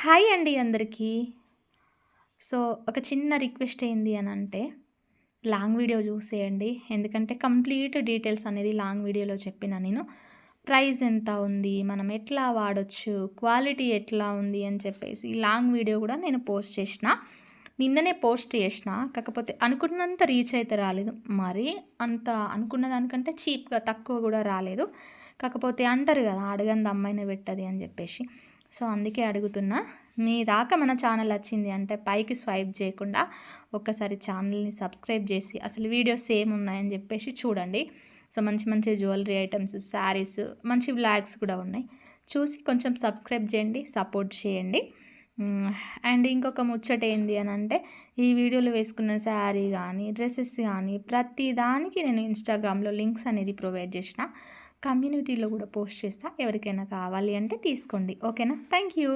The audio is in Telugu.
హాయ్ అండి అందరికీ. సో, ఒక చిన్న రిక్వెస్ట్ ఏంది అనంటే, లాంగ్ వీడియో చూసేయండి. ఎందుకంటే, కంప్లీట్ డీటెయిల్స్ అనేది లాంగ్ వీడియోలో చెప్పిన నేను. ప్రైస్ ఎంత ఉంది? మనం ఎట్లా వాడొచ్చు? క్వాలిటీ ఎట్లా ఉంది? అని చెప్పేసి లాంగ్ వీడియో గూడా నేను పోస్ట్ చేషిన. నిన్ననే పోస్ట్ చేషిన. కాకపోతే అనుకున్నంత రీచ్ అయితే రాలేదు. మరీ అంత అనుకున్న దానికంటే చీప్‌గా తక్కువ గూడా రాలేదు. కాకపోతే అంటారు గదా! అడగంది అమ్మాయినే పెట్టది అని జెప్పేసి. సో, అందుకే అడుగుతున్నా. మీ దాకా మన ఛానల్ వచ్చింది అంటే పైకి స్వైప్ చేయకుండా ఒక్కసారి ఛానల్‌ని సబ్స్క్రైబ్ చేసి అసలు వీడియోస్ ఏమున్నాయని చెప్పేసి చూడండి. సో, మంచి మంచి జ్యువెలరీ ఐటెమ్స్, శారీస్, మంచి వ్లాగ్స్ కూడా ఉన్నాయి. చూసి కొంచెం సబ్స్క్రైబ్ చేయండి, సపోర్ట్ చేయండి. హ్మ్. అండ్ ఇంకొక ముచ్చట ఏంది అనంటే, ఈ వీడియోలో వేసుకున్న శారీ గానీ, డ్రెసెస్ గానీ ప్రతి దానికి నేను ఇన్‌స్టాగ్రామ్‌లో లింక్స్ అనేది ప్రొవైడ్ చేషిన. కమ్యూనిటీలో కూడా పోస్ట్ చేస్తా. ఎవరికైనా కావాలి అంటే తీసుకోండి. ఓకేనా? Thank you.